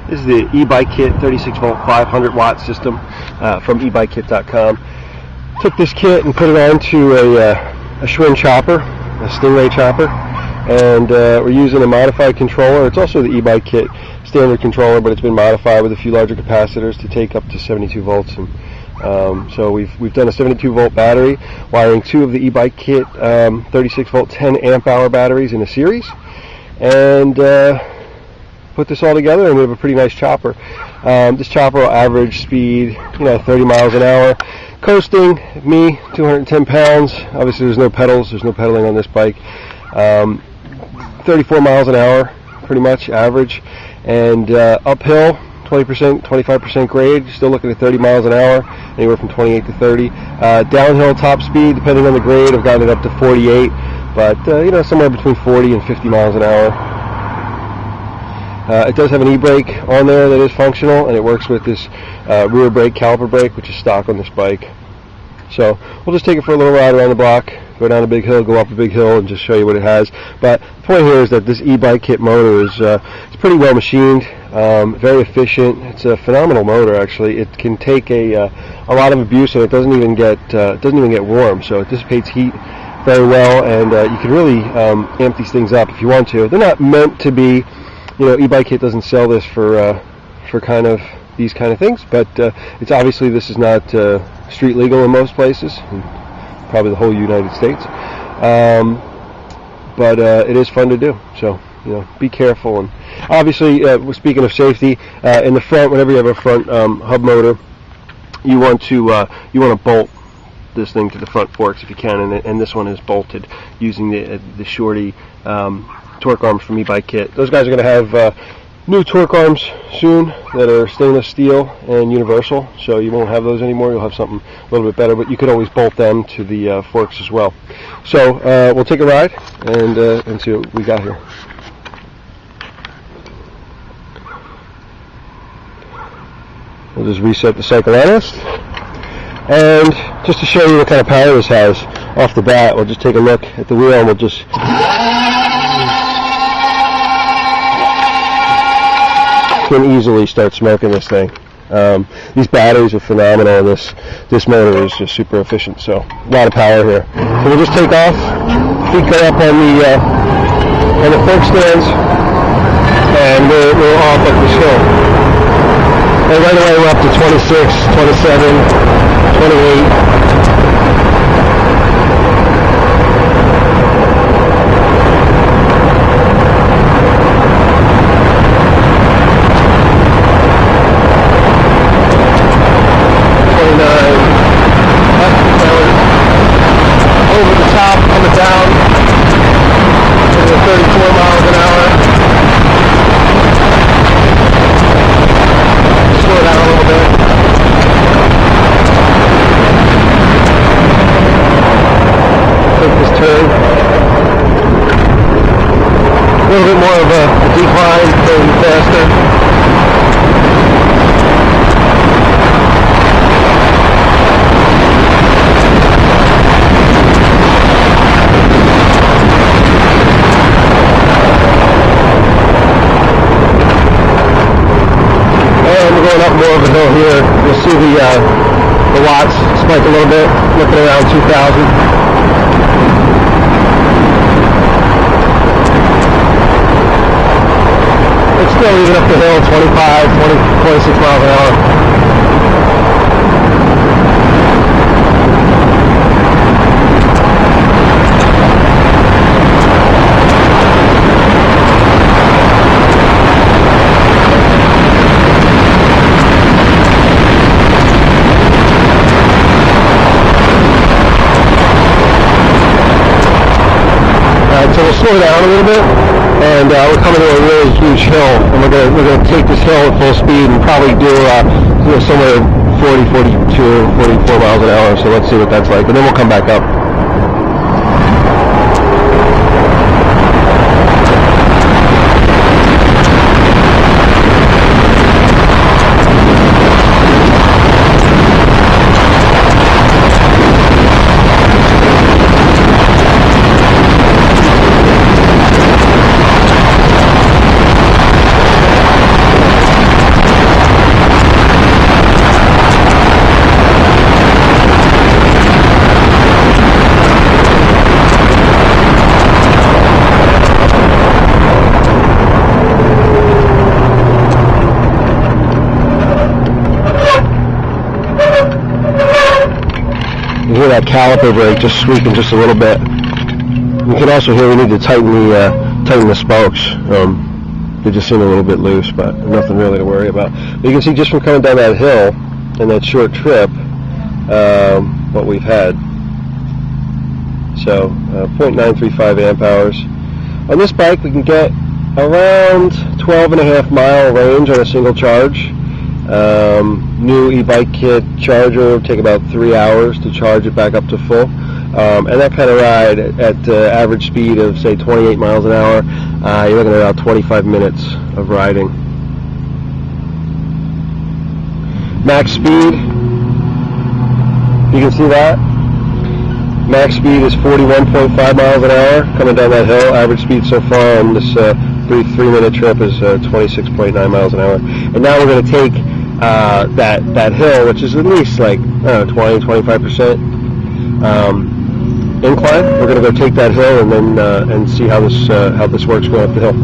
This is the E-BikeKit 36 volt 500 watt system from E-BikeKit.com. Took this kit and put it onto a Schwinn chopper, a Stingray chopper, and we're using a modified controller. It's also the E-BikeKit standard controller, but it's been modified with a few larger capacitors to take up to 72 volts. And so we've done a 72 volt battery, wiring two of the E-BikeKit 36 volt 10 amp hour batteries in a series, and put this all together, and we have a pretty nice chopper. This chopper will average speed, 30 miles an hour. Coasting, me, 210 pounds. Obviously there's no pedals, there's no pedaling on this bike. 34 miles an hour, pretty much average. And uphill, 20%, 25% grade, still looking at 30 miles an hour, anywhere from 28 to 30. Downhill top speed, depending on the grade, I've gotten it up to 48, but somewhere between 40 and 50 miles an hour. It does have an e-brake on there that is functional, and it works with this rear brake, caliper brake, which is stock on this bike. So we'll just take it for a little ride around the block, go down a big hill, go up a big hill, and just show you what it has. But the point here is that this E-BikeKit motor is it's pretty well machined, very efficient. It's a phenomenal motor, actually. It can take a lot of abuse, and it doesn't even get warm. So it dissipates heat very well, and you can really amp these things up if you want to. They're not meant to be. E-BikeKit doesn't sell this for these kind of things, but it's obviously, this is not street legal in most places, probably the whole United States. But it is fun to do. So be careful. And obviously, speaking of safety, in the front, whenever you have a front hub motor, you want to bolt this thing to the front forks if you can, and this one is bolted using the shorty torque arms from E-BikeKit. Those guys are going to have new torque arms soon that are stainless steel and universal, so you won't have those anymore. You'll have something a little bit better, but you could always bolt them to the forks as well. So we'll take a ride and see what we got here. We'll just reset the cycle analyst, and just to show you what kind of power this has off the bat, we'll just take a look at the wheel, and we'll just can easily start smoking this thing. These batteries are phenomenal, and this motor is just super efficient. So a lot of power here. So we'll just take off. Feet go up on the fork stands, and we're off up this hill. And right away we're up to 26, 27, 28. A little bit more of a decline, going faster. And we're going up more of a hill here. You'll see the watts spike a little bit, looking around 2,000. Still even up the hill, 25, 26 miles an hour. Alright, so we'll slow down a little bit. And we're coming to a really huge hill, and we're gonna take this hill at full speed and probably do somewhere 40, 42, 44 miles an hour. So let's see what that's like, and then we'll come back up. that caliper brake just squeaking just a little bit. You can also hear we need to tighten the spokes. They just seem a little bit loose, but nothing really to worry about. But you can see just from coming down that hill and that short trip what we've had. So 0.935 amp hours. On this bike we can get around 12.5 mile range on a single charge. New E-BikeKit charger will take about 3 hours to charge it back up to full. And that kind of ride at average speed of say 28 miles an hour, you're looking at about 25 minutes of riding. Max speed, you can see that. Max speed is 41.5 miles an hour coming down that hill. Average speed so far on this 3-minute trip is 26.9 miles an hour. And now we're going to take that hill, which is at least like 20-25% incline. We're going to go take that hill and then and see how this works going up the hill.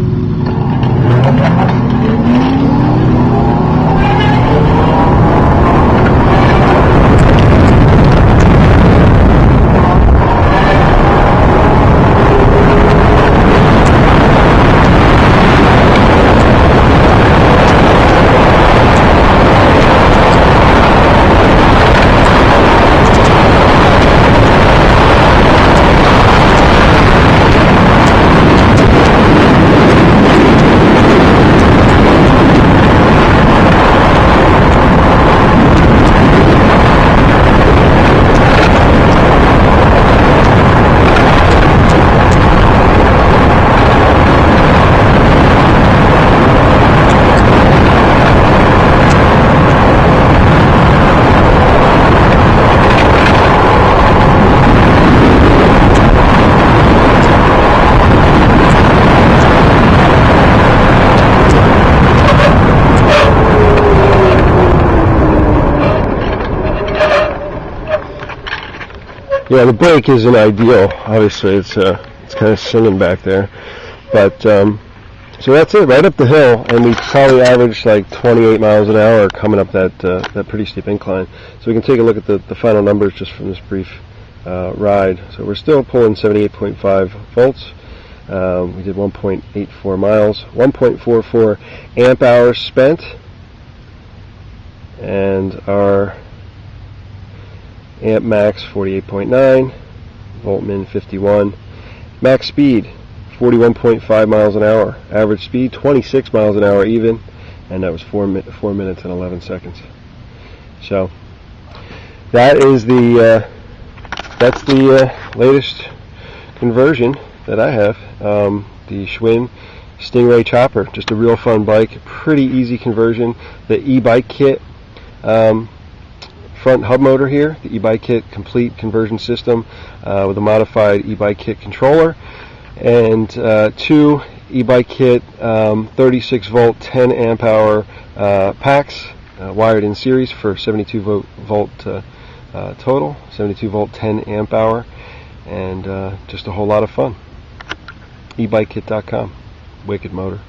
Yeah, the brake isn't ideal. Obviously, it's kind of singing back there, but so that's it, right up the hill, and we probably averaged like 28 miles an hour coming up that pretty steep incline. So we can take a look at the final numbers just from this brief ride. So we're still pulling 78.5 volts. We did 1.84 miles, 1.44 amp hours spent, and our amp max 48.9, volt min 51, max speed 41.5 miles an hour, average speed 26 miles an hour even, and that was 4 minutes and 11 seconds. So that is that's the latest conversion that I have, the Schwinn Stingray Chopper. Just a real fun bike, pretty easy conversion. The E-BikeKit front hub motor here, the E-BikeKit complete conversion system with a modified E-BikeKit controller, and two E-BikeKit 36 volt 10 amp hour packs wired in series for 72 volt total, 72 volt 10 amp hour, and just a whole lot of fun. E-BikeKit.com, wicked motor.